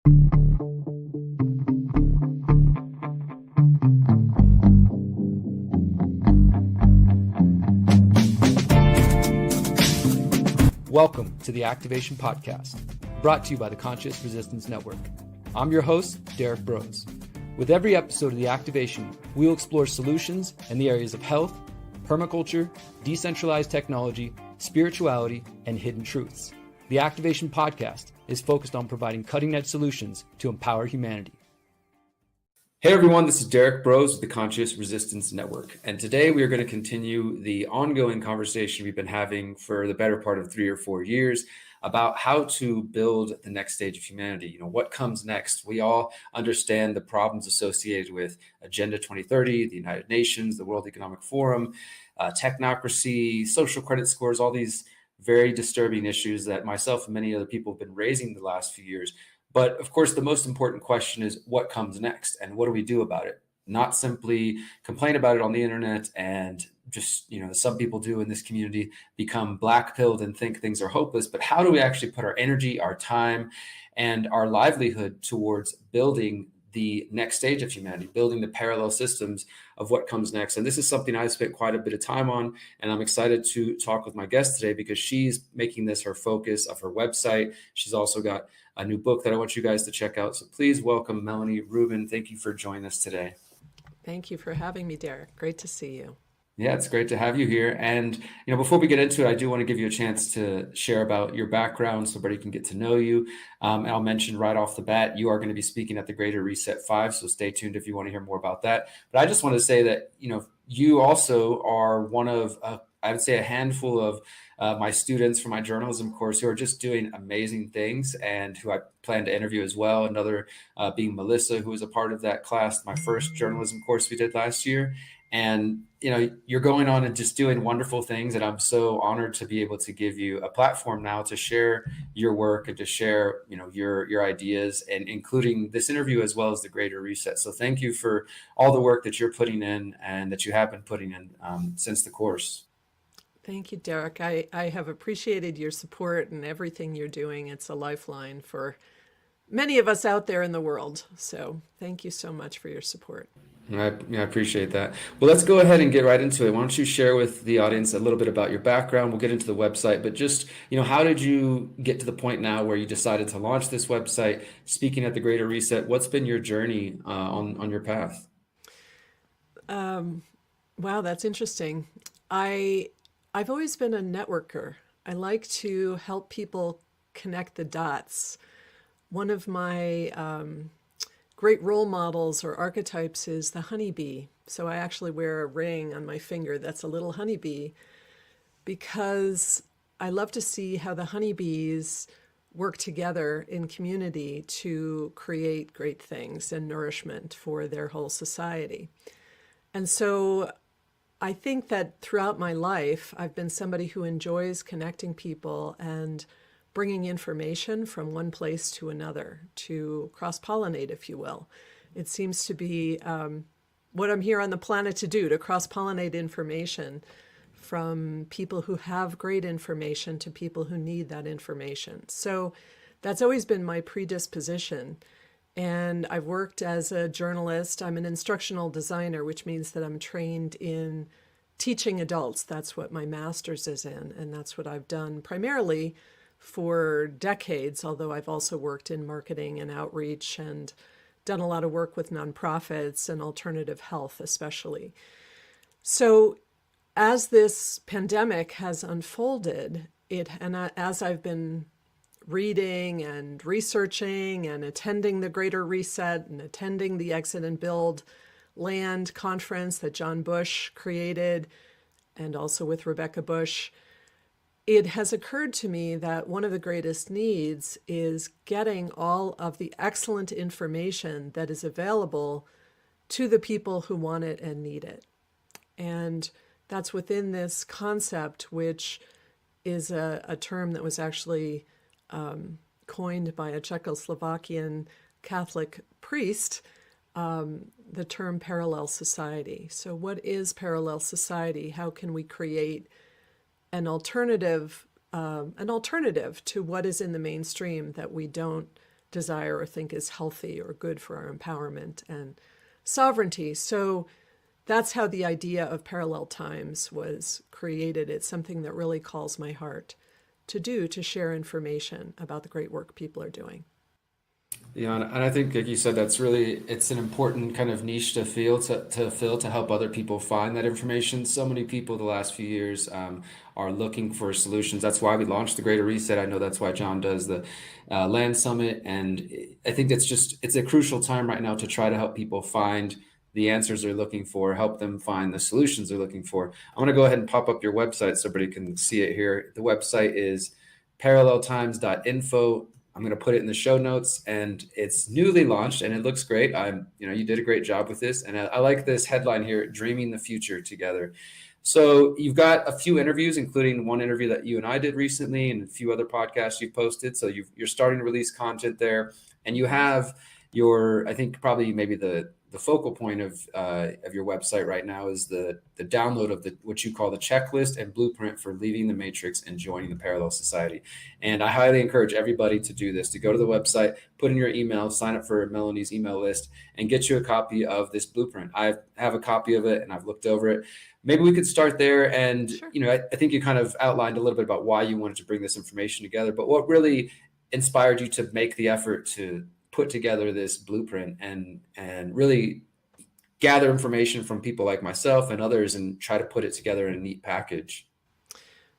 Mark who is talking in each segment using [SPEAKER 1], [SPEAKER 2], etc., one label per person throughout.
[SPEAKER 1] Welcome to the Activation Podcast, brought to you by the Conscious Resistance Network. I'm your host, Derek Brose. With every episode of the Activation, we will explore solutions in the areas of health, permaculture, decentralized technology, spirituality, and hidden truths. The Activation Podcast is focused on providing cutting-edge solutions to empower humanity. Hey everyone, this is Derek Brose with the Conscious Resistance Network, and today we are going to continue the ongoing conversation we've been having for the better part of 3 or 4 years about how to build the next stage of humanity. You know, what comes next? We all understand the problems associated with Agenda 2030, the United Nations, the World Economic Forum, technocracy, social credit scores, all these very disturbing issues that myself and many other people have been raising the last few years. But of course, the most important question is what comes next and what do we do about it? Not simply complain about it on the internet and just, some people do in this community, become black-pilled and think things are hopeless. But how do we actually put our energy, our time, and our livelihood towards building the next stage of humanity, building the parallel systems of what comes next? And this is something I've spent quite a bit of time on, and I'm excited to talk with my guest today because she's making this her focus of her website. She's also got a new book that I want you guys to check out. So please welcome Melanie Rubin. Thank you for joining us today.
[SPEAKER 2] Thank you for having me, Derek. Great to see you.
[SPEAKER 1] Yeah, it's great to have you here. And, before we get into it, I do want to give you a chance to share about your background so everybody can get to know you. And I'll mention right off the bat, you are going to be speaking at the Greater Reset 5, so stay tuned if you want to hear more about that. But I just want to say that, you also are one of, I would say, a handful of my students from my journalism course who are just doing amazing things and who I plan to interview as well. Another being Melissa, who was a part of that class, my first journalism course we did last year. And, you're going on and just doing wonderful things. And I'm so honored to be able to give you a platform now to share your work and to share, your ideas, and including this interview as well as the Greater Reset. So thank you for all the work that you're putting in and that you have been putting in since the course.
[SPEAKER 2] Thank you, Derek. I have appreciated your support and everything you're doing. It's a lifeline for many of us out there in the world. So thank you so much for your support.
[SPEAKER 1] I appreciate that. Well, let's go ahead and get right into it. Why don't you share with the audience a little bit about your background? We'll get into the website, but just, how did you get to the point now where you decided to launch this website, speaking at the Greater Reset? What's been your journey on your path?
[SPEAKER 2] Wow, that's interesting. I've always been a networker. I like to help people connect the dots. One of my great role models or archetypes is the honeybee. So I actually wear a ring on my finger that's a little honeybee because I love to see how the honeybees work together in community to create great things and nourishment for their whole society. And so I think that throughout my life, I've been somebody who enjoys connecting people and bringing information from one place to another to cross-pollinate, if you will. It seems to be what I'm here on the planet to do, to cross-pollinate information from people who have great information to people who need that information. So that's always been my predisposition. And I've worked as a journalist. I'm an instructional designer, which means that I'm trained in teaching adults. That's what my master's is in, and that's what I've done primarily for decades, although I've also worked in marketing and outreach and done a lot of work with nonprofits and alternative health especially. So as this pandemic has unfolded, as I've been reading and researching and attending the Greater Reset and attending the Exit and Build Land conference that John Bush created, and also with Rebecca Bush, it has occurred to me that one of the greatest needs is getting all of the excellent information that is available to the people who want it and need it. And that's within this concept, which is a term that was actually coined by a Czechoslovakian Catholic priest, the term parallel society. So what is parallel society? How can we create an alternative to what is in the mainstream that we don't desire or think is healthy or good for our empowerment and sovereignty. So that's how the idea of parallel times was created. It's something that really calls my heart to do, to share information about the great work people are doing.
[SPEAKER 1] Yeah, and I think, like you said, it's an important kind of niche to fill to help other people find that information. So many people the last few years are looking for solutions. That's why we launched the Greater Reset. I know that's why John does the Land Summit, and I think it's a crucial time right now to try to help people find the answers they're looking for, help them find the solutions they're looking for. I'm going to go ahead and pop up your website so everybody can see it here. The website is paralleltimes.info. I'm going to put it in the show notes, and it's newly launched and it looks great. You did a great job with this. And I like this headline here, Dreaming the Future Together. So you've got a few interviews, including one interview that you and I did recently and a few other podcasts you've posted. So you're starting to release content there, and you have I think probably maybe the focal point of your website right now is the download of what you call the checklist and blueprint for leaving the matrix and joining the parallel society. And I highly encourage everybody to do this, to go to the website, put in your email, sign up for Melanie's email list, and get you a copy of this blueprint. I have a copy of it and I've looked over it. Maybe we could start there. And,
[SPEAKER 2] Sure.
[SPEAKER 1] I think you kind of outlined a little bit about why you wanted to bring this information together, but what really inspired you to make the effort to put together this blueprint and really gather information from people like myself and others and try to put it together in a neat package?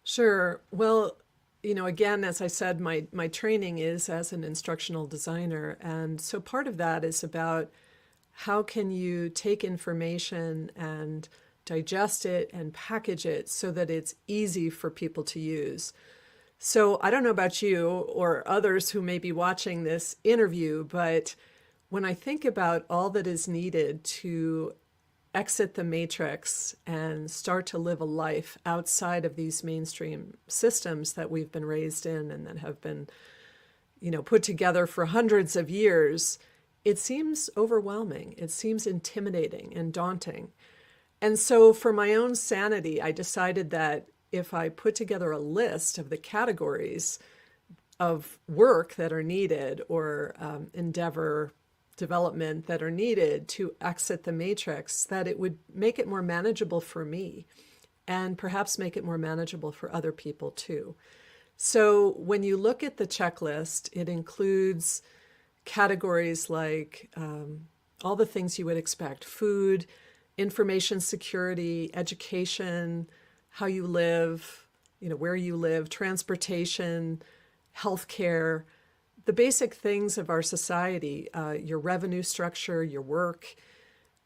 [SPEAKER 2] Sure. Well, again, as I said, my training is as an instructional designer. And so part of that is about how can you take information and digest it and package it so that it's easy for people to use. So I don't know about you or others who may be watching this interview, but when I think about all that is needed to exit the matrix and start to live a life outside of these mainstream systems that we've been raised in and that have been, put together for hundreds of years, it seems overwhelming. It seems intimidating and daunting. And so for my own sanity, I decided that if I put together a list of the categories of work that are needed or endeavor development that are needed to exit the matrix, that it would make it more manageable for me and perhaps make it more manageable for other people too. So when you look at the checklist, it includes categories like all the things you would expect: food, information security, education, how you live, where you live, transportation, healthcare, the basic things of our society, your revenue structure, your work.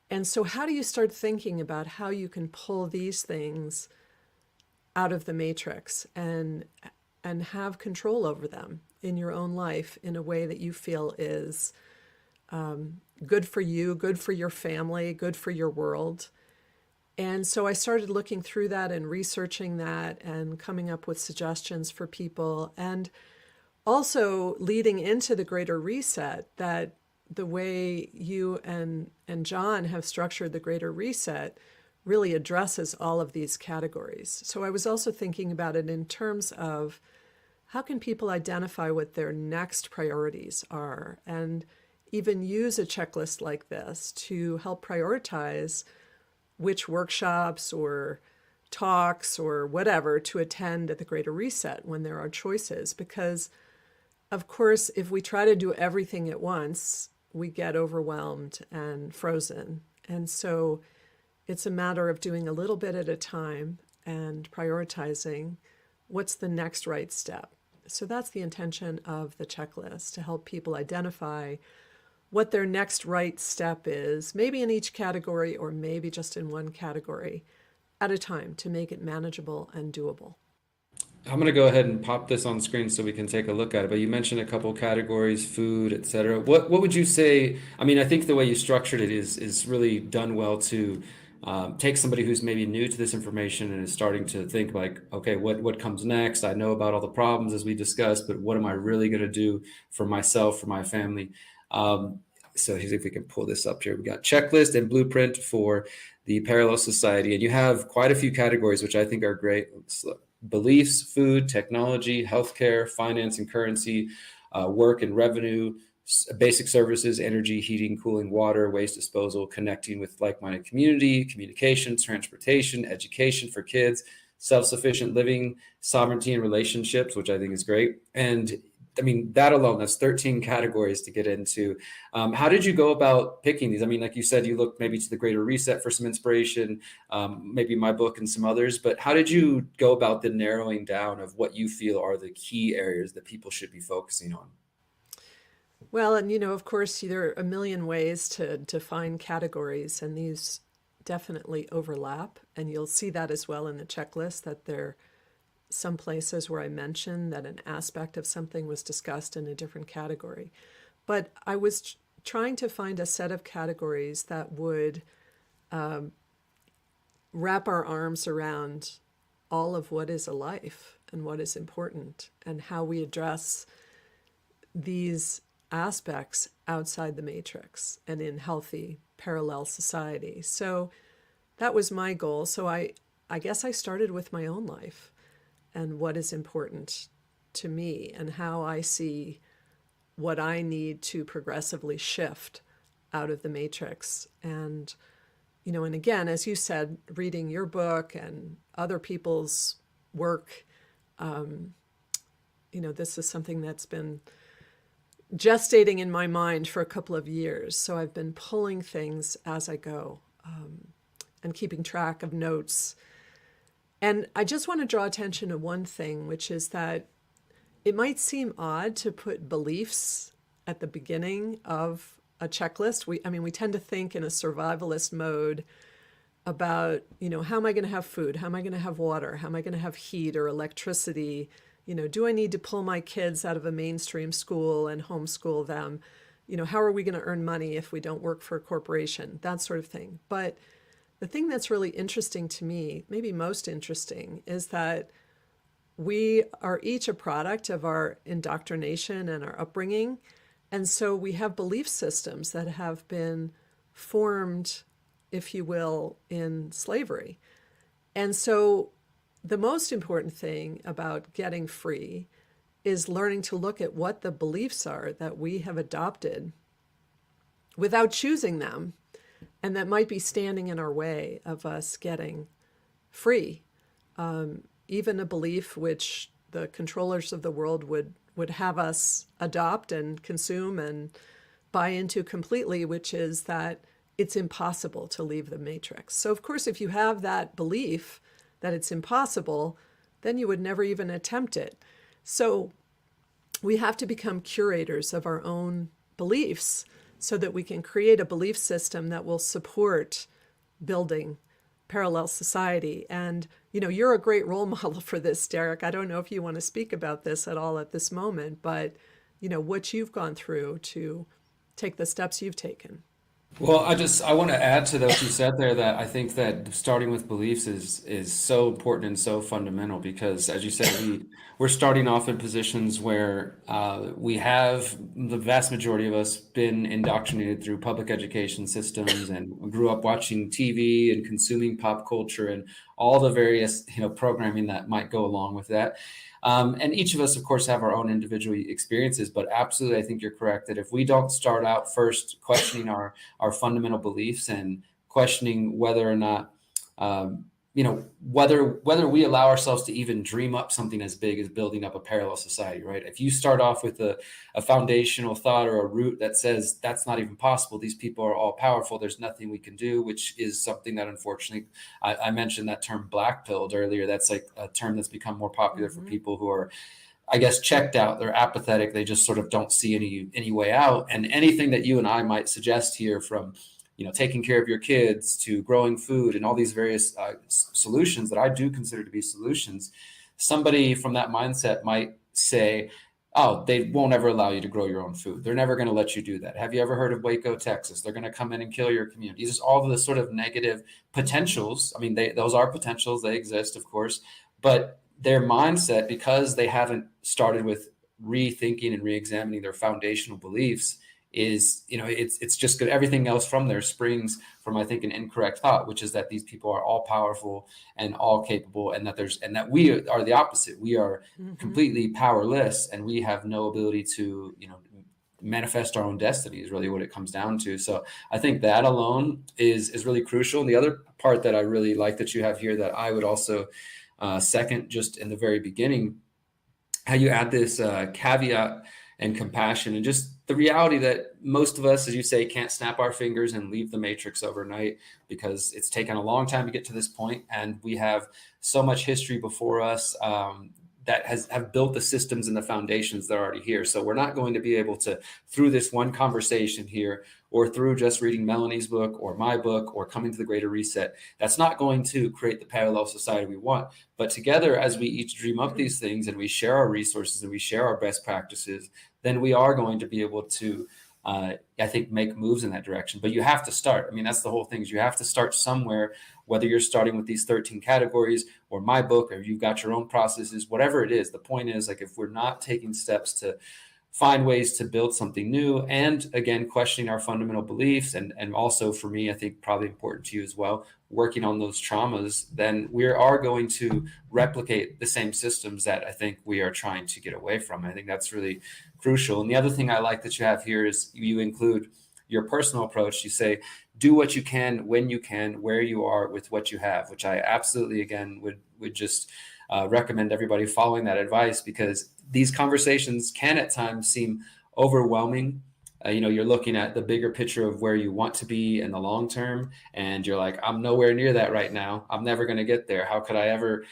[SPEAKER 2] And so how do you start thinking about how you can pull these things out of the matrix and have control over them in your own life in a way that you feel is good for you, good for your family, good for your world? And so I started looking through that and researching that and coming up with suggestions for people. And also leading into the Greater Reset, that the way you and John have structured the Greater Reset really addresses all of these categories. So I was also thinking about it in terms of how can people identify what their next priorities are and even use a checklist like this to help prioritize which workshops or talks or whatever to attend at the Greater Reset when there are choices. Because, of course, if we try to do everything at once, we get overwhelmed and frozen. And so it's a matter of doing a little bit at a time and prioritizing what's the next right step. So that's the intention of the checklist, to help people identify what their next right step is, maybe in each category or maybe just in one category at a time, to make it manageable and doable.
[SPEAKER 1] I'm going to go ahead and pop this on screen so we can take a look at it. But you mentioned a couple categories, food, et cetera. What would you say? I mean, I think the way you structured it is really done well to take somebody who's maybe new to this information and is starting to think like, okay, what comes next? I know about all the problems as we discussed, but what am I really going to do for myself, for my family? So here's if we can pull this up here. We got checklist and blueprint for the parallel society, and you have quite a few categories, which I think are great. Beliefs, food, technology, healthcare, finance and currency, work and revenue, basic services, energy, heating, cooling, water, waste disposal, connecting with like-minded community, communication, transportation, education for kids, self-sufficient living, sovereignty and relationships, which I think is great. And I mean, that alone, that's 13 categories to get into. How did you go about picking these? I mean, like you said, you looked maybe to the Greater Reset for some inspiration, maybe my book and some others, but how did you go about the narrowing down of what you feel are the key areas that people should be focusing on?
[SPEAKER 2] Well, and of course, there are a million ways to define categories, and these definitely overlap. And you'll see that as well in the checklist, that there some places where I mentioned that an aspect of something was discussed in a different category. But I was trying to find a set of categories that would wrap our arms around all of what is a life and what is important and how we address these aspects outside the matrix and in healthy parallel society. So that was my goal. So I guess I started with my own life and what is important to me and how I see what I need to progressively shift out of the matrix. And, and again, as you said, reading your book and other people's work, this is something that's been gestating in my mind for a couple of years. So I've been pulling things as I go, and keeping track of notes. And I just want to draw attention to one thing, which is that it might seem odd to put beliefs at the beginning of a checklist. We tend to think in a survivalist mode about, how am I going to have food? How am I going to have water? How am I going to have heat or electricity? Do I need to pull my kids out of a mainstream school and homeschool them? How are we going to earn money if we don't work for a corporation? That sort of thing. But the thing that's really interesting to me, maybe most interesting, is that we are each a product of our indoctrination and our upbringing. And so we have belief systems that have been formed, if you will, in slavery. And so the most important thing about getting free is learning to look at what the beliefs are that we have adopted without choosing them, and that might be standing in our way of us getting free. Even a belief which the controllers of the world would have us adopt and consume and buy into completely, which is that it's impossible to leave the matrix. So of course, if you have that belief that it's impossible, then you would never even attempt it. So we have to become curators of our own beliefs so that we can create a belief system that will support building parallel society. And, you're a great role model for this, Derek. I don't know if you want to speak about this at all at this moment, but, what you've gone through to take the steps you've taken.
[SPEAKER 1] Well, I want to add to what you said there, that I think that starting with beliefs is so important and so fundamental, because as you said, we're starting off in positions where we have, the vast majority of us, been indoctrinated through public education systems and grew up watching TV and consuming pop culture and all the various programming that might go along with that. And each of us, of course, have our own individual experiences, but absolutely, I think you're correct that if we don't start out first questioning our fundamental beliefs and questioning whether or not, whether we allow ourselves to even dream up something as big as building up a parallel society, right? If you start off with a foundational thought or a root that says that's not even possible, these people are all powerful, there's nothing we can do, which is something that unfortunately, I mentioned that term black pilled earlier. That's like a term that's become more popular for people who are, I guess, checked out, they're apathetic, they just sort of don't see any way out. And anything that you and I might suggest here, from taking care of your kids to growing food and all these various solutions that I do consider to be solutions, somebody from that mindset might say, oh, they won't ever allow you to grow your own food. They're never going to let you do that. Have you ever heard of Waco, Texas? They're going to come in and kill your community. These are all of the sort of negative potentials. I mean, those are potentials. They exist, of course. But their mindset, because they haven't started with rethinking and reexamining their foundational beliefs, is, it's just good. Everything else from there springs from, I think, an incorrect thought, which is that these people are all powerful and all capable, and that we are the opposite. We are completely powerless, and we have no ability to, manifest our own destiny is really what it comes down to. So I think that alone is really crucial. And the other part that I really like that you have here that I would also second just in the very beginning, how you add this caveat and compassion, and just the reality that most of us, as you say, can't snap our fingers and leave the matrix overnight, because it's taken a long time to get to this point, and we have so much history before us that have built the systems and the foundations that are already here. So we're not going to be able to, through this one conversation here, or through just reading Melanie's book or my book or coming to the Greater Reset, that's not going to create the parallel society we want. But together, as we each dream up these things and we share our resources and we share our best practices, then we are going to be able to, I think, make moves in that direction. But you have to start. I mean, that's the whole thing, is you have to start somewhere, whether you're starting with these 13 categories or my book, or you've got your own processes, whatever it is. The point is, like, if we're not taking steps to find ways to build something new, and again, questioning our fundamental beliefs, and also for me, I think probably important to you as well, working on those traumas, then we are going to replicate the same systems that I think we are trying to get away from. I think that's really crucial. And the other thing I like that you have here is you include your personal approach. You say, do what you can, when you can, where you are, with what you have, which I absolutely, again, would just recommend everybody following that advice, because these conversations can at times seem overwhelming. You're looking at the bigger picture of where you want to be in the long term, and you're like, I'm nowhere near that right now. I'm never going to get there. How could I ever,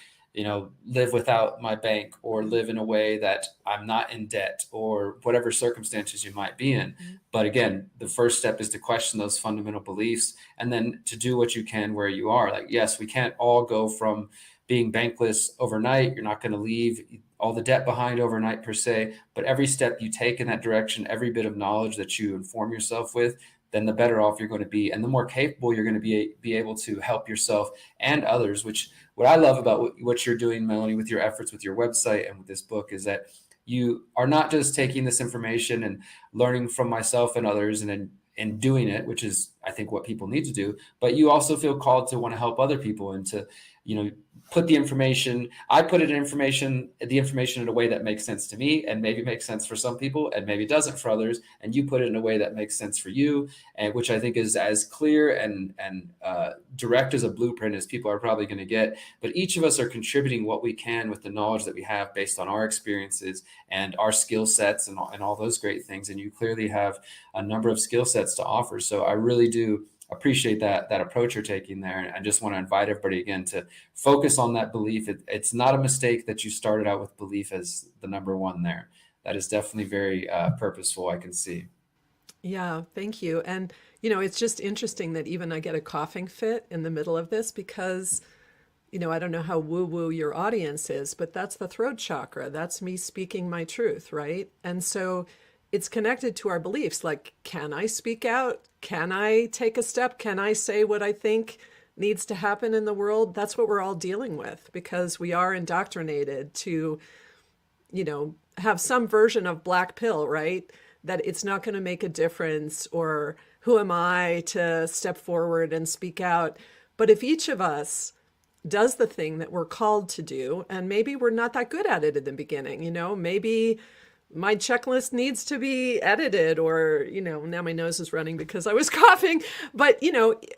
[SPEAKER 1] live without my bank, or live in a way that I'm not in debt, or whatever circumstances you might be in. Mm-hmm. But again, the first step is to question those fundamental beliefs, and then to do what you can where you are. Like, yes, we can't all go from being bankless overnight. You're not going to leave all the debt behind overnight per se, but every step you take in that direction, every bit of knowledge that you inform yourself with, then the better off you're going to be, and the more capable you're going to be able to help yourself and others. Which, what I love about what you're doing, Melanie, with your efforts with your website and with this book, is that you are not just taking this information and learning from myself and others and doing it, which is, I think, what people need to do, but you also feel called to want to help other people, and to, put the information, I put the information in a way that makes sense to me, and maybe makes sense for some people, and maybe doesn't for others. And you put it in a way that makes sense for you, and which I think is as clear and direct as a blueprint as people are probably going to get. But each of us are contributing what we can with the knowledge that we have based on our experiences and our skill sets and all those great things. And you clearly have a number of skill sets to offer. So I really do appreciate that approach you're taking there. And I just want to invite everybody again to focus on that belief. It's not a mistake that you started out with belief as the number one there. That is definitely very purposeful, I can see.
[SPEAKER 2] Yeah, thank you. And, it's just interesting that even I get a coughing fit in the middle of this, because, I don't know how woo-woo your audience is, but that's the throat chakra. That's me speaking my truth, right? And so it's connected to our beliefs. Like, can I speak out? Can I take a step? Can I say what I think needs to happen in the world? That's what we're all dealing with, because we are indoctrinated to, have some version of black pill, right? That it's not going to make a difference, or who am I to step forward and speak out? But if each of us does the thing that we're called to do, and maybe we're not that good at it in the beginning, maybe my checklist needs to be edited, or, now my nose is running because I was coughing, but,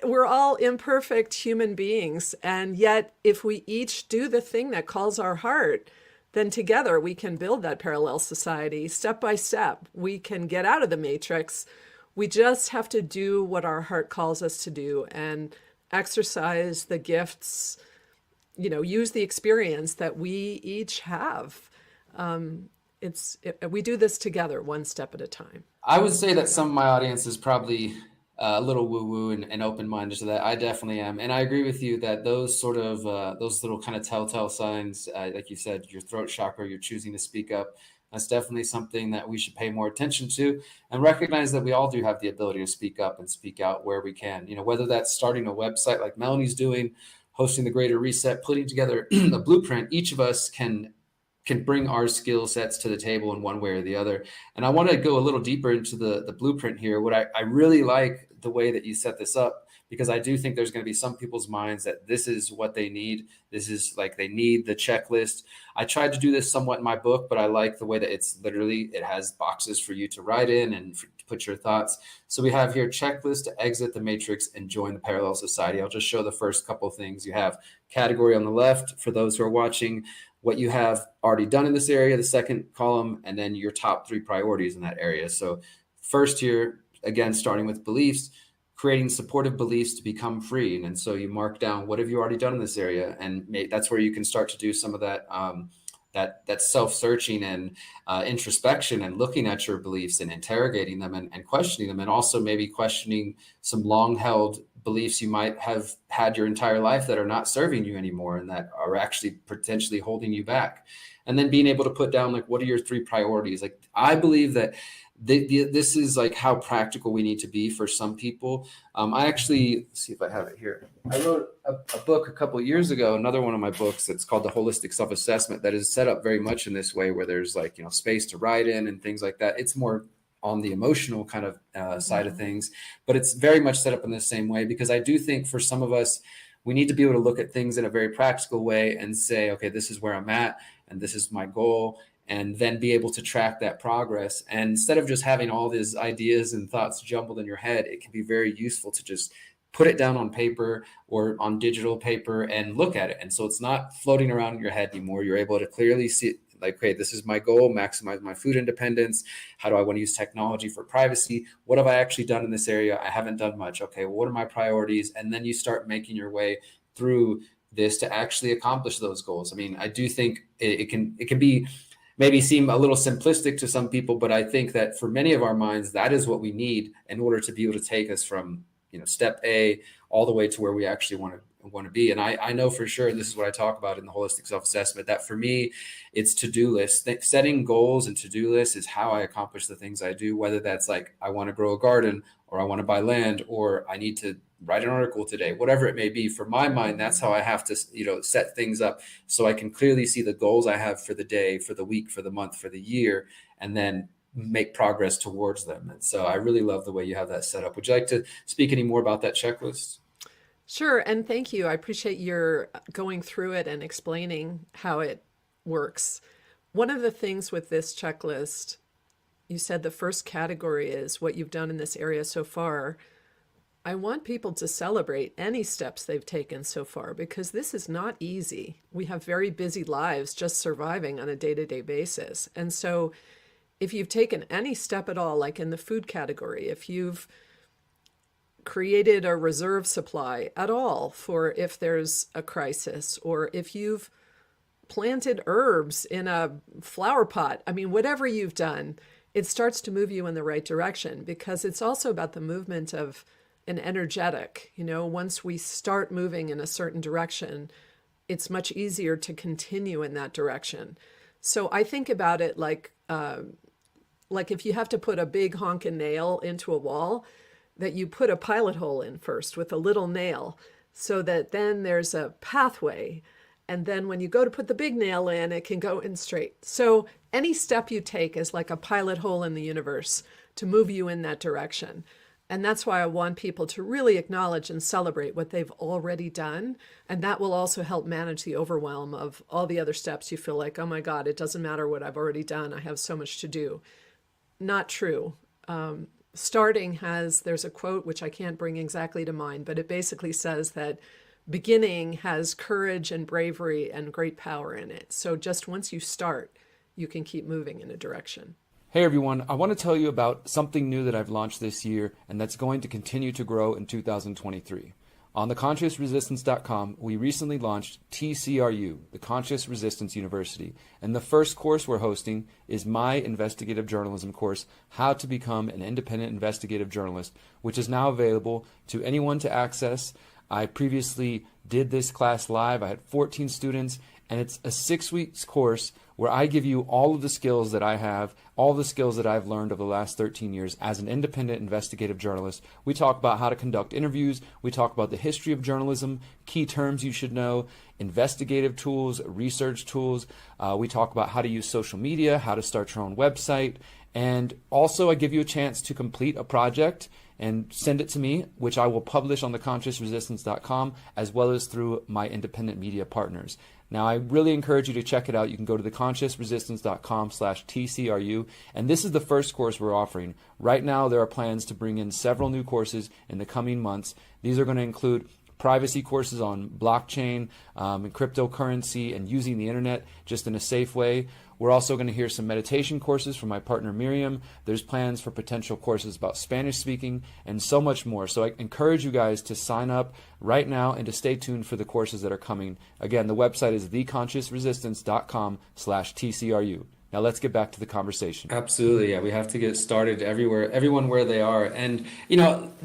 [SPEAKER 2] we're all imperfect human beings. And yet, if we each do the thing that calls our heart, then together we can build that parallel society step by step. We can get out of the matrix. We just have to do what our heart calls us to do, and exercise the gifts, use the experience that we each have. We do this together, one step at a time.
[SPEAKER 1] I would say that some of my audience is probably a little woo-woo and open-minded to that. I definitely am. And I agree with you that those sort of, those little kind of telltale signs, like you said, your throat chakra, you're choosing to speak up, that's definitely something that we should pay more attention to, and recognize that we all do have the ability to speak up and speak out where we can, whether that's starting a website like Melanie's doing, hosting the Greater Reset, putting together a blueprint. Each of us can bring our skill sets to the table in one way or the other. And I want to go a little deeper into the blueprint here. What I really like the way that you set this up, because I do think there's going to be some people's minds that this is what they need. This is like, they need the checklist. I tried to do this somewhat in my book, but I like the way that it has boxes for you to write in and to put your thoughts. So we have here checklist to exit the matrix and join the parallel society. I'll just show the first couple of things. You have category on the left for those who are watching, what you have already done in this area, the second column, and then your top 3 priorities in that area. So first here, again, starting with beliefs, creating supportive beliefs to become free. And so you mark down, what have you already done in this area? And that's where you can start to do some of that, that self-searching and introspection, and looking at your beliefs and interrogating them and questioning them, and also maybe questioning some long-held beliefs you might have had your entire life that are not serving you anymore and that are actually potentially holding you back. And then being able to put down, like, what are your 3 priorities? Like, I believe that this is like how practical we need to be for some people. I actually, let's see if I have it here. I wrote a book a couple of years ago, another one of my books that's called The Holistic Self-Assessment, that is set up very much in this way, where there's like, space to write in and things like that. It's more on the emotional kind of side of things, but it's very much set up in the same way, because I do think for some of us, we need to be able to look at things in a very practical way and say, okay, this is where I'm at and this is my goal, and then be able to track that progress. And instead of just having all these ideas and thoughts jumbled in your head, it can be very useful to just put it down on paper or on digital paper and look at it. And so it's not floating around in your head anymore. You're able to clearly see, like, okay, this is my goal, maximize my food independence. How do I want to use technology for privacy? What have I actually done in this area? I haven't done much. Okay, well, what are my priorities? And then you start making your way through this to actually accomplish those goals. I mean, I do think it can be maybe seem a little simplistic to some people, but I think that for many of our minds, that is what we need in order to be able to take us from, step A all the way to where we actually want to be. And I know for sure, and this is what I talk about in the holistic self-assessment, that for me, it's to-do lists. Setting goals and to-do lists is how I accomplish the things I do, whether that's like, I want to grow a garden, or I want to buy land, or I need to write an article today, whatever it may be. For my mind, that's how I have to, set things up, so I can clearly see the goals I have for the day, for the week, for the month, for the year, and then make progress towards them. And so I really love the way you have that set up. Would you like to speak any more about that checklist?
[SPEAKER 2] Sure, and thank you. I appreciate your going through it and explaining how it works. One of the things with this checklist, you said the first category is what you've done in this area so far. I want people to celebrate any steps they've taken so far, because this is not easy. We have very busy lives just surviving on a day-to-day basis. And so if you've taken any step at all, like in the food category, if you've created a reserve supply at all for if there's a crisis, or if you've planted herbs in a flower pot, I mean, whatever you've done, it starts to move you in the right direction, because it's also about the movement of an energetic. Once we start moving in a certain direction, it's much easier to continue in that direction. So I think about it like if you have to put a big honking nail into a wall, that you put a pilot hole in first with a little nail, so that then there's a pathway. And then when you go to put the big nail in, it can go in straight. So any step you take is like a pilot hole in the universe to move you in that direction. And that's why I want people to really acknowledge and celebrate what they've already done. And that will also help manage the overwhelm of all the other steps. You feel like, oh my God, it doesn't matter what I've already done. I have so much to do. Not true. There's a quote, which I can't bring exactly to mind, but it basically says that beginning has courage and bravery and great power in it. So just once you start, you can keep moving in a direction.
[SPEAKER 1] Hey everyone, I want to tell you about something new that I've launched this year and that's going to continue to grow in 2023. On theconsciousresistance.com, we recently launched TCRU, the Conscious Resistance University, and the first course we're hosting is my investigative journalism course, How to Become an Independent Investigative Journalist, which is now available to anyone to access. I previously did this class live. I had 14 students, and it's a 6-week course where I give you all of the skills that I have, all the skills that I've learned over the last 13 years as an independent investigative journalist. We talk about how to conduct interviews. We talk about the history of journalism, key terms you should know, investigative tools, research tools. We talk about how to use social media, how to start your own website, And also I give you a chance to complete a project and send it to me, which I will publish on theconsciousresistance.com as well as through my independent media partners. Now, I really encourage you to check it out. You can go to theconsciousresistance.com/TCRU. And this is the first course we're offering. Right now, there are plans to bring in several new courses in the coming months. These are going to include privacy courses on blockchain and cryptocurrency and using the internet just in a safe way. We're also going to hear some meditation courses from my partner Miriam. There's plans for potential courses about Spanish speaking and so much more. So I encourage you guys to sign up right now and to stay tuned for the courses that are coming. Again, the website is theconsciousresistance.com/TCRU. Now let's get back to the conversation. Absolutely. Yeah, we have to get started everyone where they are. And,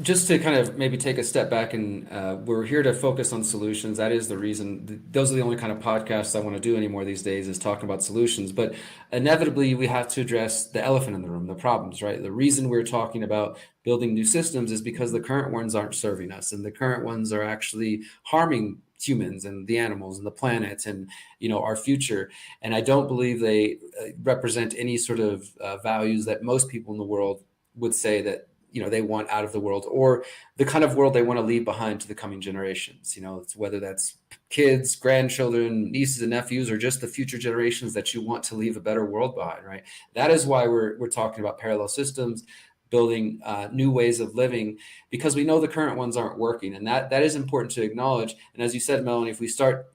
[SPEAKER 1] just to kind of maybe take a step back and we're here to focus on solutions. That is the reason. Those are the only kind of podcasts I want to do anymore these days, is talking about solutions. But inevitably, we have to address the elephant in the room, the problems, right? The reason we're talking about building new systems is because the current ones aren't serving us, and the current ones are actually harming humans and the animals and the planet and our future. And I don't believe they represent any sort of values that most people in the world would say that they want out of the world, or the kind of world they want to leave behind to the coming generations. It's whether that's kids, grandchildren, nieces and nephews, or just the future generations that you want to leave a better world behind, right? That is why we're talking about parallel systems, building new ways of living, because we know the current ones aren't working. And that is important to acknowledge. And as you said, Melanie, if we start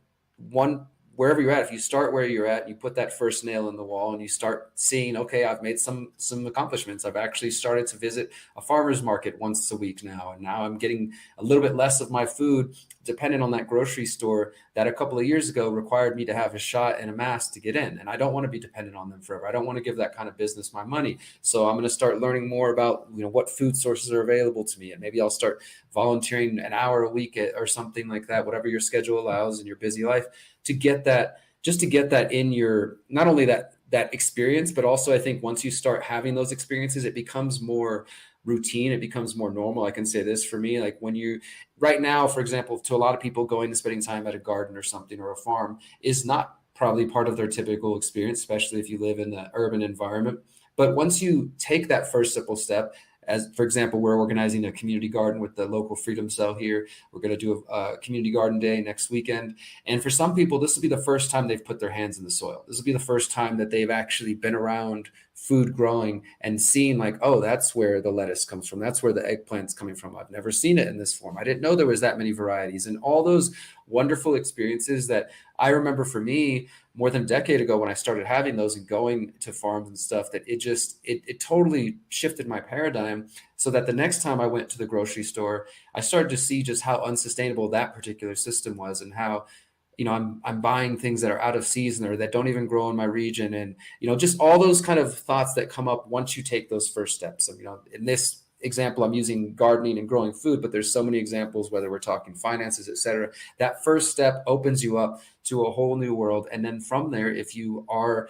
[SPEAKER 1] wherever you're at, if you start where you're at, and you put that first nail in the wall and you start seeing, okay, I've made some accomplishments. I've actually started to visit a farmer's market once a week now. And now I'm getting a little bit less of my food dependent on that grocery store that a couple of years ago required me to have a shot and a mask to get in. And I don't want to be dependent on them forever. I don't want to give that kind of business my money. So I'm going to start learning more about, what food sources are available to me. And maybe I'll start volunteering an hour a week or something like that, whatever your schedule allows in your busy life, to get that in your, not only that experience, but also I think once you start having those experiences, it becomes more routine. It becomes more normal. I can say this for me, like right now, for example, to a lot of people, going and spending time at a garden or something or a farm is not probably part of their typical experience, especially if you live in the urban environment. But once you take that first simple step, as for example, we're organizing a community garden with the local Freedom Cell here. We're going to do a community garden day next weekend. And for some people, this will be the first time they've put their hands in the soil. This will be the first time that they've actually been around food growing and seen, like, oh, that's where the lettuce comes from. That's where the eggplant's coming from. I've never seen it in this form. I didn't know there was that many varieties. And all those wonderful experiences that I remember for me more than a decade ago when I started having those and going to farms and stuff, that it totally shifted my paradigm, so that the next time I went to the grocery store, I started to see just how unsustainable that particular system was, and how I'm buying things that are out of season or that don't even grow in my region. And, just all those kind of thoughts that come up once you take those first steps. So, in this example, I'm using gardening and growing food, but there's so many examples, whether we're talking finances, et cetera. That first step opens you up to a whole new world. And then from there, if you're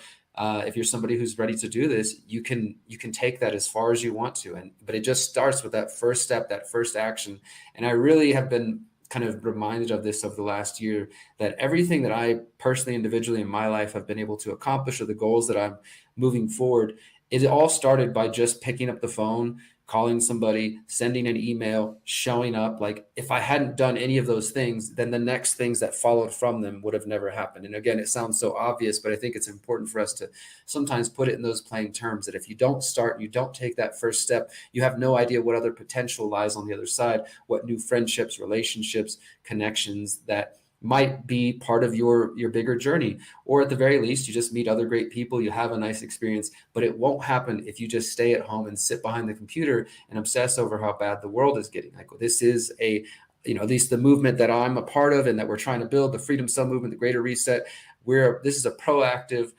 [SPEAKER 1] somebody who's ready to do this, you can take that as far as you want to. But it just starts with that first step, that first action. And I really have been kind of reminded of this over the last year, that everything that I personally, individually in my life have been able to accomplish, or the goals that I'm moving forward, it all started by just picking up the phone, calling somebody, sending an email, showing up. Like, if I hadn't done any of those things, then the next things that followed from them would have never happened. And again, it sounds so obvious, but I think it's important for us to sometimes put it in those plain terms, that if you don't start, you don't take that first step, you have no idea what other potential lies on the other side, what new friendships, relationships, connections that might be part of your bigger journey. Or at the very least, you just meet other great people, you have a nice experience. But it won't happen if you just stay at home and sit behind the computer and obsess over how bad the world is getting. Like, this is at least the movement that I'm a part of and that we're trying to build, the Freedom Cell movement, the Greater Reset. This is a proactive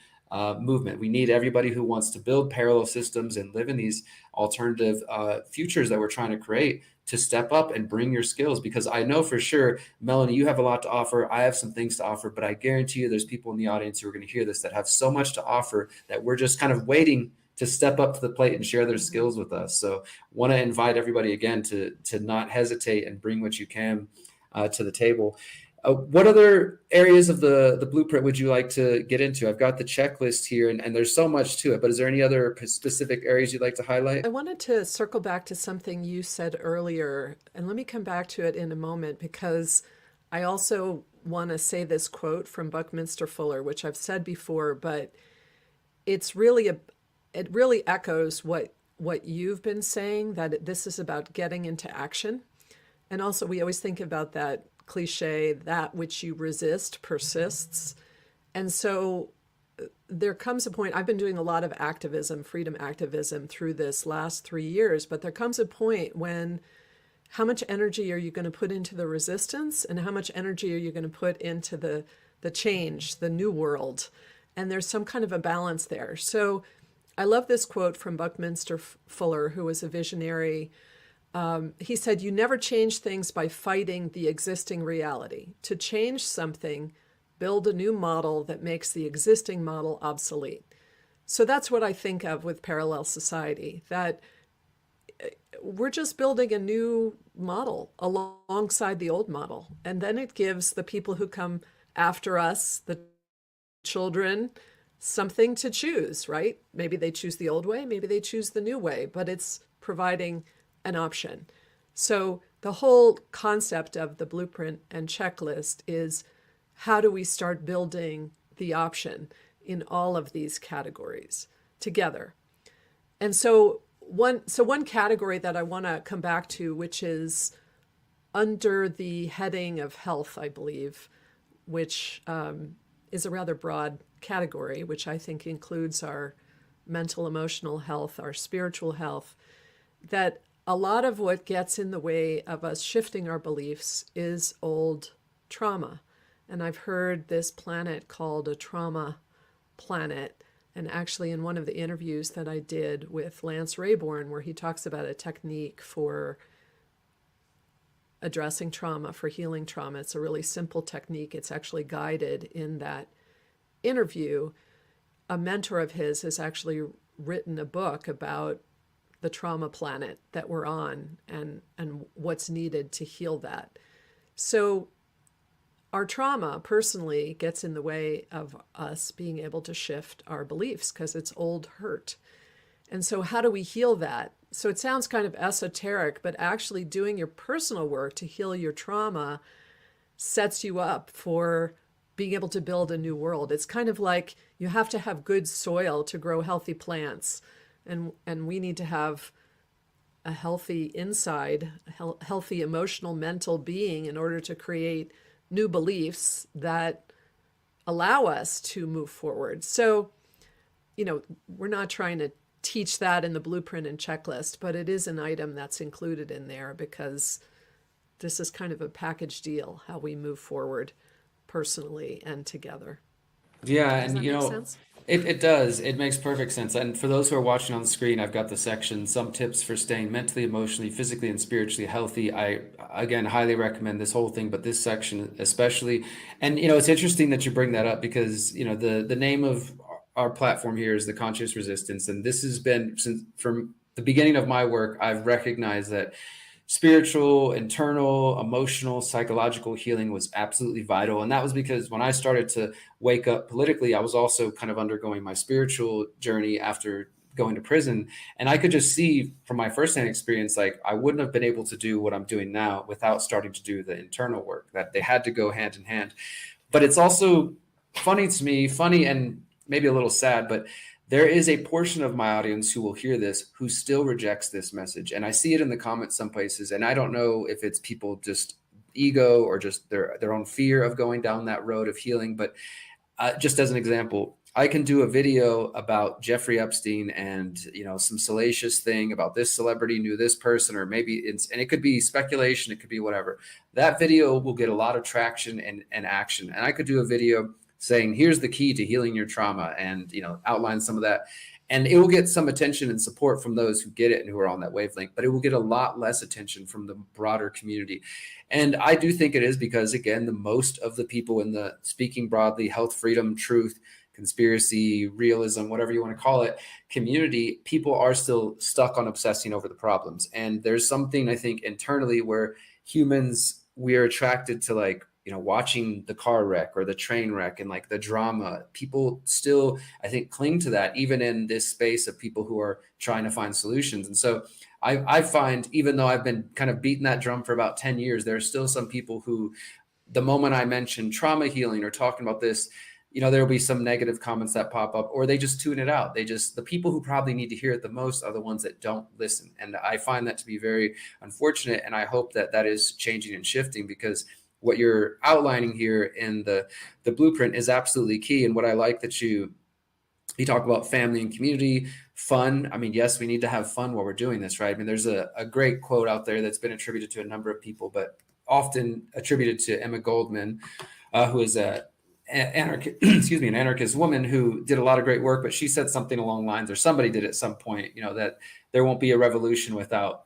[SPEAKER 1] movement. We need everybody who wants to build parallel systems and live in these alternative futures that we're trying to create to step up and bring your skills. Because I know for sure, Melanie, you have a lot to offer. I have some things to offer, but I guarantee you there's people in the audience who are going to hear this that have so much to offer that we're just kind of waiting to step up to the plate and share their skills with us. So want to invite everybody again to not hesitate and bring what you can to the table. What other areas of the blueprint would you like to get into? I've got the checklist here, and there's so much to it, but is there any other specific areas you'd like to highlight?
[SPEAKER 2] I wanted to circle back to something you said earlier, and let me come back to it in a moment because I also want to say this quote from Buckminster Fuller, which I've said before, but it's really it really echoes what you've been saying, that this is about getting into action. And also, we always think about that cliche, that which you resist persists. And so there comes a point, I've been doing a lot of activism, freedom activism through this last 3 years, but there comes a point when how much energy are you going to put into the resistance and how much energy are you going to put into the change, the new world? And there's some kind of a balance there. So I love this quote from Buckminster Fuller, who was a visionary. He said, "You never change things by fighting the existing reality. To change something, build a new model that makes the existing model obsolete." So that's what I think of with parallel society, that we're just building a new model alongside the old model. And then it gives the people who come after us, the children, something to choose, right? Maybe they choose the old way, maybe they choose the new way, but it's providing an option. So the whole concept of the blueprint and checklist is, how do we start building the option in all of these categories together? And so one category that I want to come back to, which is under the heading of health, I believe, which is a rather broad category, which I think includes our mental, emotional health, our spiritual health, that a lot of what gets in the way of us shifting our beliefs is old trauma. And I've heard this planet called a trauma planet. And actually, in one of the interviews that I did with Lance Rayborn, where he talks about a technique for addressing trauma, for healing trauma, it's a really simple technique. It's actually guided in that interview. A mentor of his has actually written a book about the trauma planet that we're on and what's needed to heal that. So our trauma personally gets in the way of us being able to shift our beliefs because it's old hurt. And so how do we heal that? So it sounds kind of esoteric, but actually doing your personal work to heal your trauma sets you up for being able to build a new world. It's kind of like you have to have good soil to grow healthy plants. And we need to have a healthy inside, healthy emotional, mental being in order to create new beliefs that allow us to move forward. So, we're not trying to teach that in the blueprint and checklist, but it is an item that's included in there because this is kind of a package deal, how we move forward personally and together.
[SPEAKER 1] Yeah,
[SPEAKER 2] Does
[SPEAKER 1] and
[SPEAKER 2] that make sense?
[SPEAKER 1] it does. It makes perfect sense. And for those who are watching on the screen, I've got the section, some tips for staying mentally, emotionally, physically, and spiritually healthy. I, again, highly recommend this whole thing, but this section especially. And, it's interesting that you bring that up because, the name of our platform here is the Conscious Resistance. And this has been, since from the beginning of my work, I've recognized that spiritual, internal, emotional, psychological healing was absolutely vital. And that was because when I started to wake up politically, I was also kind of undergoing my spiritual journey after going to prison. And I could just see from my firsthand experience, like I wouldn't have been able to do what I'm doing now without starting to do the internal work, that they had to go hand in hand. But it's also funny to me, funny and maybe a little sad, but there is a portion of my audience who will hear this who still rejects this message. And I see it in the comments some places. And I don't know if it's people just ego or just their own fear of going down that road of healing. But just as an example, I can do a video about Jeffrey Epstein and, some salacious thing about this celebrity knew this person, or maybe and it could be speculation. It could be whatever. That video will get a lot of traction and action. And I could do a video saying, here's the key to healing your trauma and, outline some of that. And it will get some attention and support from those who get it and who are on that wavelength, but it will get a lot less attention from the broader community. And I do think it is because, again, the most of the people in the speaking broadly, health, freedom, truth, conspiracy, realism, whatever you want to call it, community, people are still stuck on obsessing over the problems. And there's something, I think, internally where humans, we are attracted to like watching the car wreck or the train wreck and like the drama. People still, I think, cling to that even in this space of people who are trying to find solutions. And so I find, even though I've been kind of beating that drum for about 10 years, there are still some people who, the moment I mention trauma healing or talking about this, there'll be some negative comments that pop up, or they just tune it out. The people who probably need to hear it the most are the ones that don't listen. And I find that to be very unfortunate. And I hope that that is changing and shifting, because what you're outlining here in the blueprint is absolutely key. And what I like that you talk about family and community, fun. I mean, yes, we need to have fun while we're doing this, right? I mean, there's a great quote out there that's been attributed to a number of people, but often attributed to Emma Goldman, who is an anarchist woman who did a lot of great work. But she said something along the lines, or somebody did at some point, that there won't be a revolution without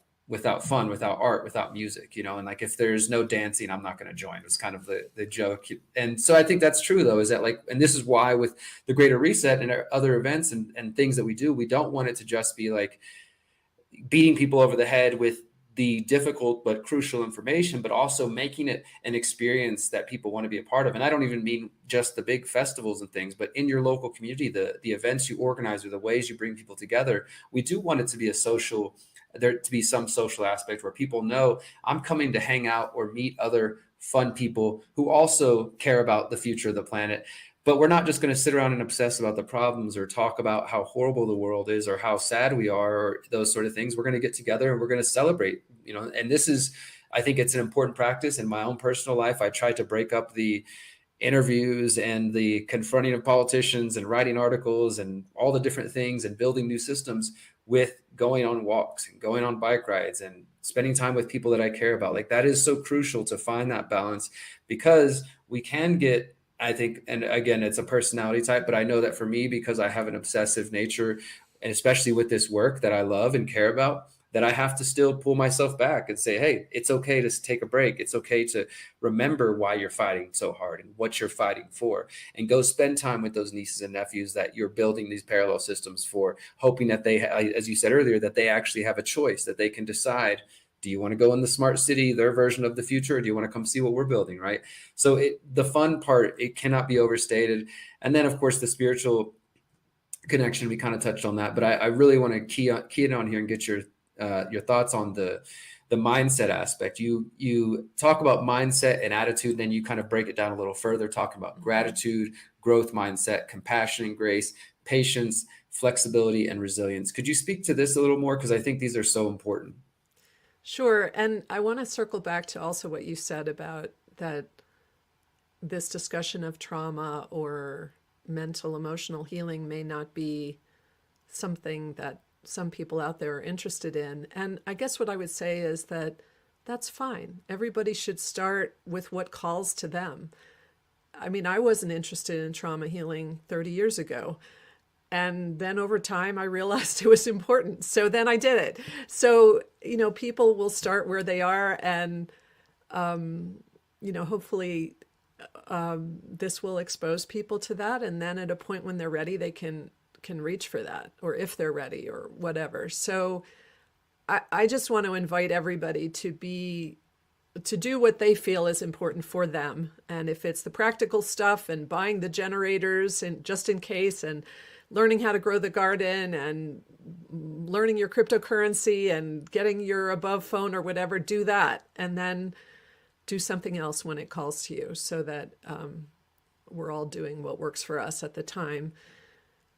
[SPEAKER 1] fun, without art, without music, and like, if there's no dancing, I'm not going to join. It was kind of the joke. And so I think that's true, though, is that, like, and this is why with the Greater Reset and other events and things that we do, we don't want it to just be like beating people over the head with the difficult but crucial information, but also making it an experience that people want to be a part of. And I don't even mean just the big festivals and things, but in your local community, the events you organize or the ways you bring people together, we do want it to be there to be some social aspect where people know I'm coming to hang out or meet other fun people who also care about the future of the planet. But we're not just going to sit around and obsess about the problems or talk about how horrible the world is or how sad we are or those sort of things. We're going to get together and we're going to celebrate, and this is, I think it's an important practice in my own personal life. I tried to break up the interviews and the confronting of politicians and writing articles and all the different things and building new systems with going on walks and going on bike rides and spending time with people that I care about. Like, that is so crucial to find that balance, because we can get, I think, and again, it's a personality type, but I know that for me, because I have an obsessive nature, and especially with this work that I love and care about, that I have to still pull myself back and say, hey, it's okay to take a break. It's okay to remember why you're fighting so hard and what you're fighting for, and go spend time with those nieces and nephews that you're building these parallel systems for, hoping that they, as you said earlier, that they actually have a choice, that they can decide, do you want to go in the smart city, their version of the future? Or do you want to come see what we're building, right? So the fun part, it cannot be overstated. And then, of course, the spiritual connection, we kind of touched on that, but I really want to key it on here and get your thoughts on the mindset aspect. You talk about mindset and attitude, and then you kind of break it down a little further, talking about gratitude, growth mindset, compassion and grace, patience, flexibility, and resilience. Could you speak to this a little more? Because I think these are so important.
[SPEAKER 2] Sure. And I want to circle back to also what you said about that this discussion of trauma or mental emotional healing may not be something that some people out there are interested in. And I guess what I would say is that that's fine. Everybody should start with what calls to them. I mean, I wasn't interested in trauma healing 30 years ago. And then over time, I realized it was important. So then I did it. So, people will start where they are. And, hopefully this will expose people to that. And then at a point when they're ready, they can reach for that, or if they're ready or whatever. So I just want to invite everybody to do what they feel is important for them. And if it's the practical stuff and buying the generators and just in case, and learning how to grow the garden and learning your cryptocurrency and getting your above phone or whatever, do that. And then do something else when it calls to you, so that we're all doing what works for us at the time.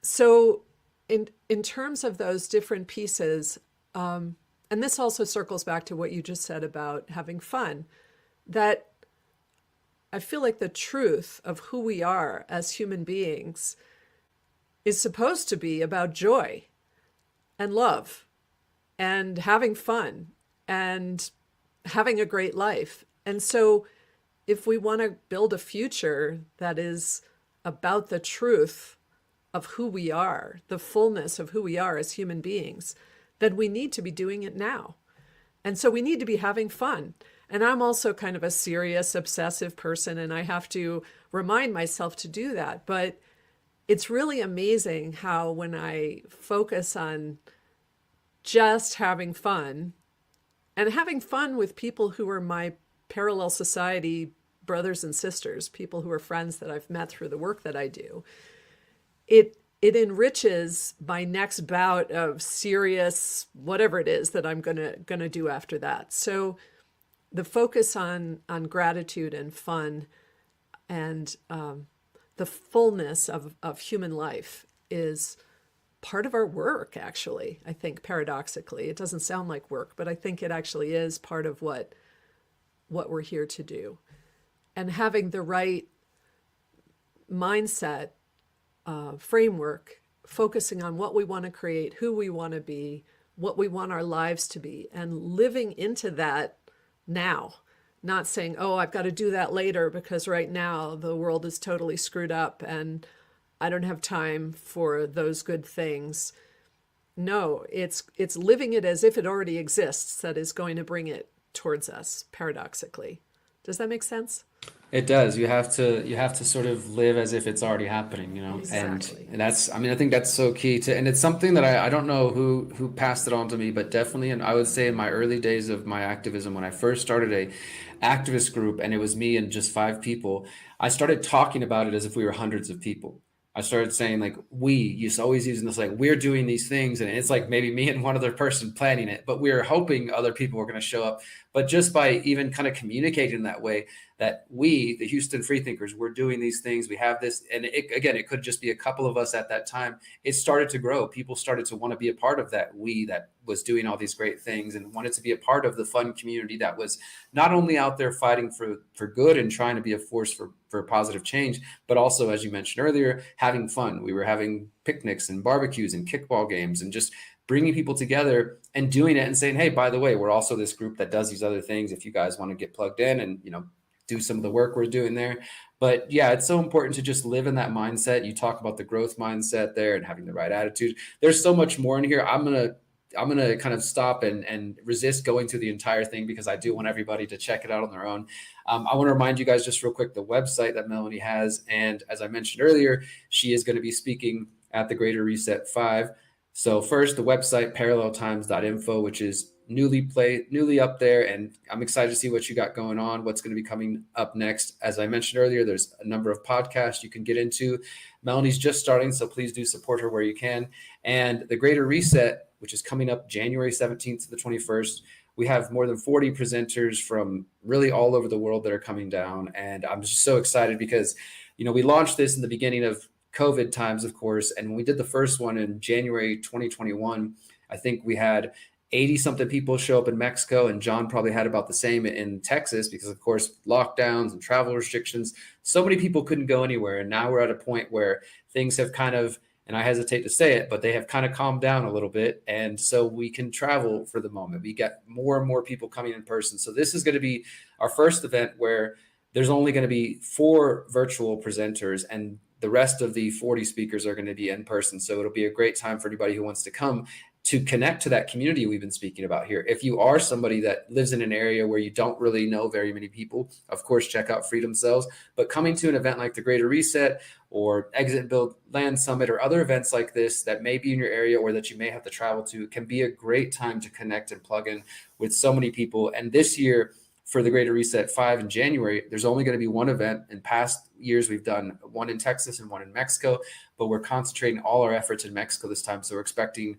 [SPEAKER 2] So in terms of those different pieces, and this also circles back to what you just said about having fun, that I feel like the truth of who we are as human beings is supposed to be about joy and love and having fun and having a great life. And so if we want to build a future that is about the truth of who we are, the fullness of who we are as human beings, then we need to be doing it now. And so we need to be having fun. And I'm also kind of a serious, obsessive person, and I have to remind myself to do that. But it's really amazing how when I focus on just having fun, and having fun with people who are my parallel society brothers and sisters, people who are friends that I've met through the work that I do, it enriches my next bout of serious whatever it is that I'm gonna do after that. So the focus on gratitude and fun and the fullness of human life is part of our work, actually. I think paradoxically, it doesn't sound like work, but I think it actually is part of what we're here to do. And having the right mindset, framework, focusing on what we want to create, who we want to be, what we want our lives to be, and living into that now. Not saying, oh, I've got to do that later because right now the world is totally screwed up and I don't have time for those good things. No, it's living it as if it already exists that is going to bring it towards us, paradoxically. Does that make sense?
[SPEAKER 1] It does. You have to sort of live as if it's already happening,
[SPEAKER 2] Exactly.
[SPEAKER 1] And that's, I mean, I think that's so key to, and it's something that I don't know who passed it on to me, but definitely, and I would say in my early days of my activism, when I first started a activist group and it was me and just 5 people, I started talking about it as if we were hundreds of people. I started saying like we used always using this like we're doing these things and it's like maybe me and one other person planning it, but we were hoping other people were going to show up. But just by even kind of communicating that way, that we, the Houston Freethinkers, we're doing these things. We have this, and again, it could just be a couple of us at that time. It started to grow. People started to want to be a part of that. We that was doing all these great things and wanted to be a part of the fun community that was not only out there fighting for good and trying to be a force for positive change, but also, as you mentioned earlier, having fun. We were having picnics and barbecues and kickball games and just bringing people together and doing it and saying, hey, by the way, we're also this group that does these other things. If you guys want to get plugged in and, do some of the work we're doing there. But yeah, it's so important to just live in that mindset. You talk about the growth mindset there and having the right attitude. There's so much more in here. I'm gonna kind of stop and resist going through the entire thing because I do want everybody to check it out on their own. I want to remind you guys just real quick the website that Melanie has, and as I mentioned earlier, she is going to be speaking at the Greater Reset 5. So first, the website paralleltimes.info, which is newly up there, and I'm excited to see what you got going on, what's going to be coming up next. As I mentioned earlier, there's a number of podcasts you can get into. Melanie's just starting, so please do support her where you can. And the Greater Reset, which is coming up January 17th to the 21st, we have more than 40 presenters from really all over the world that are coming down, and I'm just so excited because we launched this in the beginning of COVID times, of course. And when we did the first one in January 2021, I think we had 80 something people show up in Mexico, and John probably had about the same in Texas because, of course, lockdowns and travel restrictions. So many people couldn't go anywhere. And now we're at a point where things have kind of, and I hesitate to say it, but they have kind of calmed down a little bit. And so we can travel for the moment. We get more and more people coming in person. So this is going to be our first event where there's only going to be 4 virtual presenters, and the rest of the 40 speakers are going to be in person. So it'll be a great time for anybody who wants to come to connect to that community we've been speaking about here. If you are somebody that lives in an area where you don't really know very many people, of course, check out Freedom Cells. But coming to an event like the Greater Reset or Exit and Build Land Summit or other events like this that may be in your area or that you may have to travel to can be a great time to connect and plug in with so many people. And this year, for the Greater Reset 5 in January, there's only going to be one event. In past years, we've done one in Texas and one in Mexico, but we're concentrating all our efforts in Mexico this time. So we're expecting,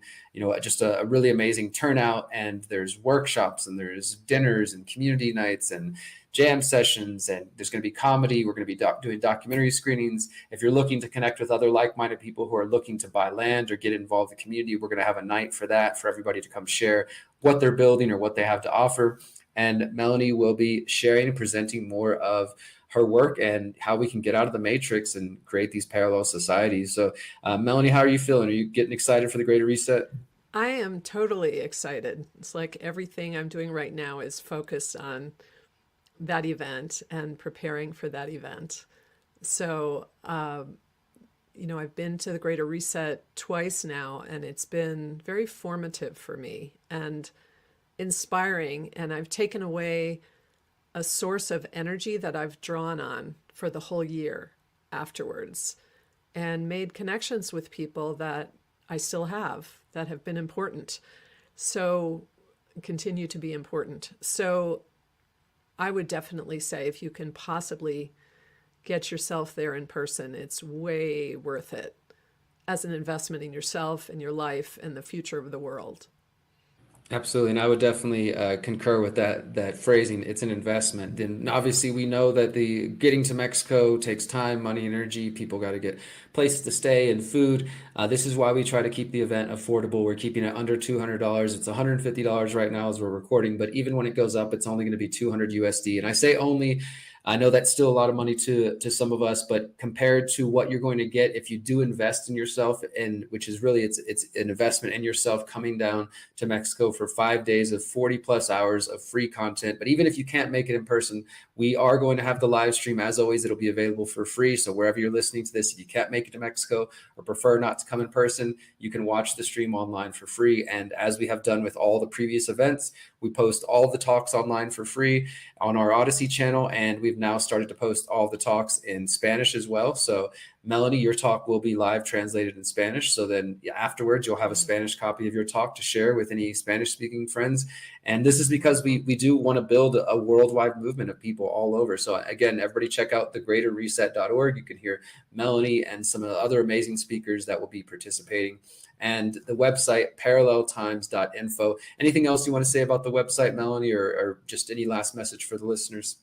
[SPEAKER 1] just a really amazing turnout. And there's workshops and there's dinners and community nights and jam sessions, and there's going to be comedy. We're going to be doing documentary screenings. If you're looking to connect with other like-minded people who are looking to buy land or get involved in the community, we're going to have a night for that, for everybody to come share what they're building or what they have to offer. And Melanie will be sharing and presenting more of her work and how we can get out of the matrix and create these parallel societies. So, Melanie, how are you feeling? Are you getting excited for the Greater Reset?
[SPEAKER 2] I am totally excited. It's like everything I'm doing right now is focused on that event and preparing for that event. So, I've been to the Greater Reset twice now, and it's been very formative for me and inspiring. And I've taken away a source of energy that I've drawn on for the whole year afterwards and made connections with people that I still have that have been important. So continue to be important. So I would definitely say if you can possibly get yourself there in person, it's way worth it as an investment in yourself and your life and the future of the world.
[SPEAKER 1] Absolutely, and I would definitely concur with that phrasing. It's an investment. And obviously, we know that the getting to Mexico takes time, money, energy. People got to get places to stay and food. This is why we try to keep the event affordable. We're keeping it under $200. It's $150 right now as we're recording, but even when it goes up, it's only going to be 200 USD. And I say only. I know that's still a lot of money to some of us, but compared to what you're going to get if you do invest in yourself, and which is really it's an investment in yourself, coming down to Mexico for 5 days of 40 plus hours of free content. But even if you can't make it in person, we are going to have the live stream. As always, it'll be available for free. So wherever you're listening to this, if you can't make it to Mexico or prefer not to come in person, you can watch the stream online for free. And as we have done with all the previous events, we post all the talks online for free on our Odyssey channel, and we've now started to post all the talks in Spanish as well. So Melanie, your talk will be live translated in Spanish. So then afterwards, you'll have a Spanish copy of your talk to share with any Spanish speaking friends. And this is because we do want to build a worldwide movement of people all over. So again, everybody check out thegreaterreset.org. You can hear Melanie and some of the other amazing speakers that will be participating. And the website, paralleltimes.info. Anything else you want to say about the website, Melanie, or just any last message for the listeners?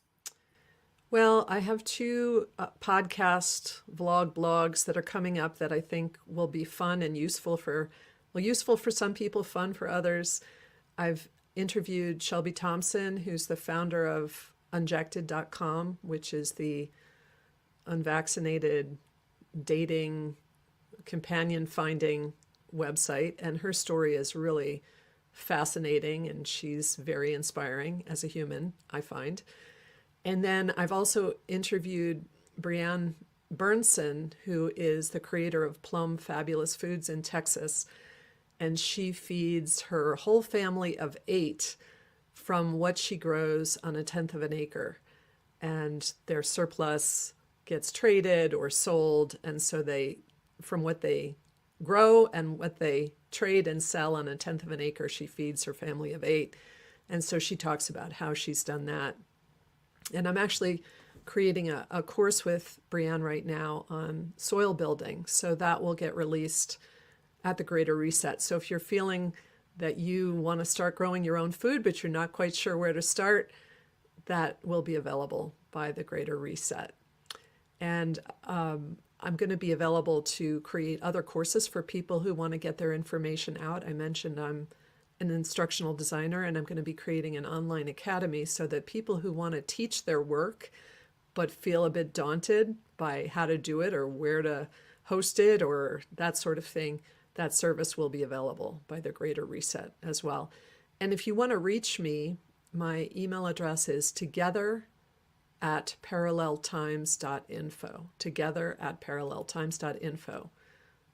[SPEAKER 2] Well, I have two podcast blogs that are coming up that I think will be fun and useful for some people, fun for others. I've interviewed Shelby Thompson, who's the founder of unjected.com, which is the unvaccinated dating companion finding website. And her story is really fascinating, and she's very inspiring as a human, I find. And then I've also interviewed Brianne Burnson, who is the creator of Plum Fabulous Foods in Texas. And she feeds her whole family of 8 from what she grows on 1/10 of an acre. And their surplus gets traded or sold. And so from what they grow and what they trade and sell on 1/10 of an acre, she feeds her family of 8. And so she talks about how she's done that. And I'm actually creating a course with Brianne right now on soil building. So that will get released at the Greater Reset. So if you're feeling that you want to start growing your own food, but you're not quite sure where to start, that will be available by the Greater Reset. And I'm going to be available to create other courses for people who want to get their information out. I mentioned I'm an instructional designer, and I'm going to be creating an online academy so that people who want to teach their work but feel a bit daunted by how to do it or where to host it or that sort of thing, that service will be available by the Greater Reset as well. And if you want to reach me, my email address is together@paralleltimes.info. together@paralleltimes.info.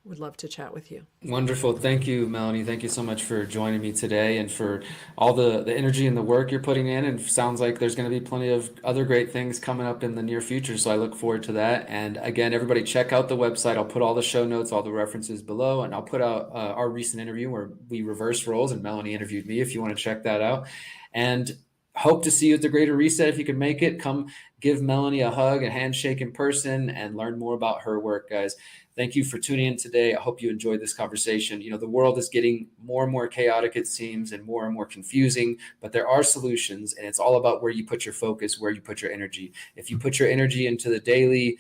[SPEAKER 2] Would love to chat with you.
[SPEAKER 1] Wonderful. Thank you, Melanie. Thank you so much for joining me today and for all the energy and the work you're putting in. And sounds like there's going to be plenty of other great things coming up in the near future. So I look forward to that. And again, everybody check out the website. I'll put all the show notes, all the references below, and I'll put out our recent interview where we reversed roles and Melanie interviewed me if you want to check that out. And hope to see you at the Greater Reset. If you can make it, come give Melanie a hug, a handshake in person, and learn more about her work, guys. Thank you for tuning in today. I hope you enjoyed this conversation. You know, the world is getting more and more chaotic, it seems, and more confusing, but there are solutions, and it's all about where you put your focus, where you put your energy. If you put your energy into the daily,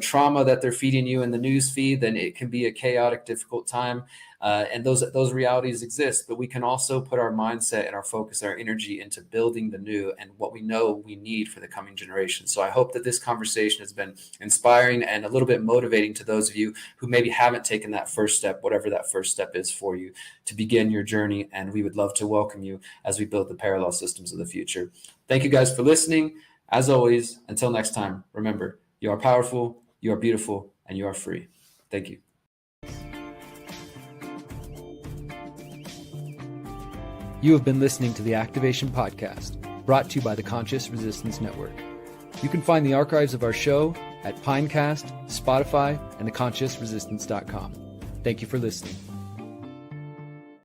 [SPEAKER 1] trauma that they're feeding you in the news feed, then it can be a chaotic, difficult time. And those realities exist, but we can also put our mindset and our focus, our energy into building the new and what we know we need for the coming generation. So I hope that this conversation has been inspiring and a little bit motivating to those of you who maybe haven't taken that first step, whatever that first step is for you, to begin your journey. And we would love to welcome you as we build the parallel systems of the future. Thank you guys for listening. As always, until next time, remember, you are powerful, you are beautiful, and you are free. Thank you.
[SPEAKER 3] You have been listening to the Activation Podcast, brought to you by the Conscious Resistance Network. You can find the archives of our show at Pinecast, Spotify, and theconsciousresistance.com. Thank you for listening.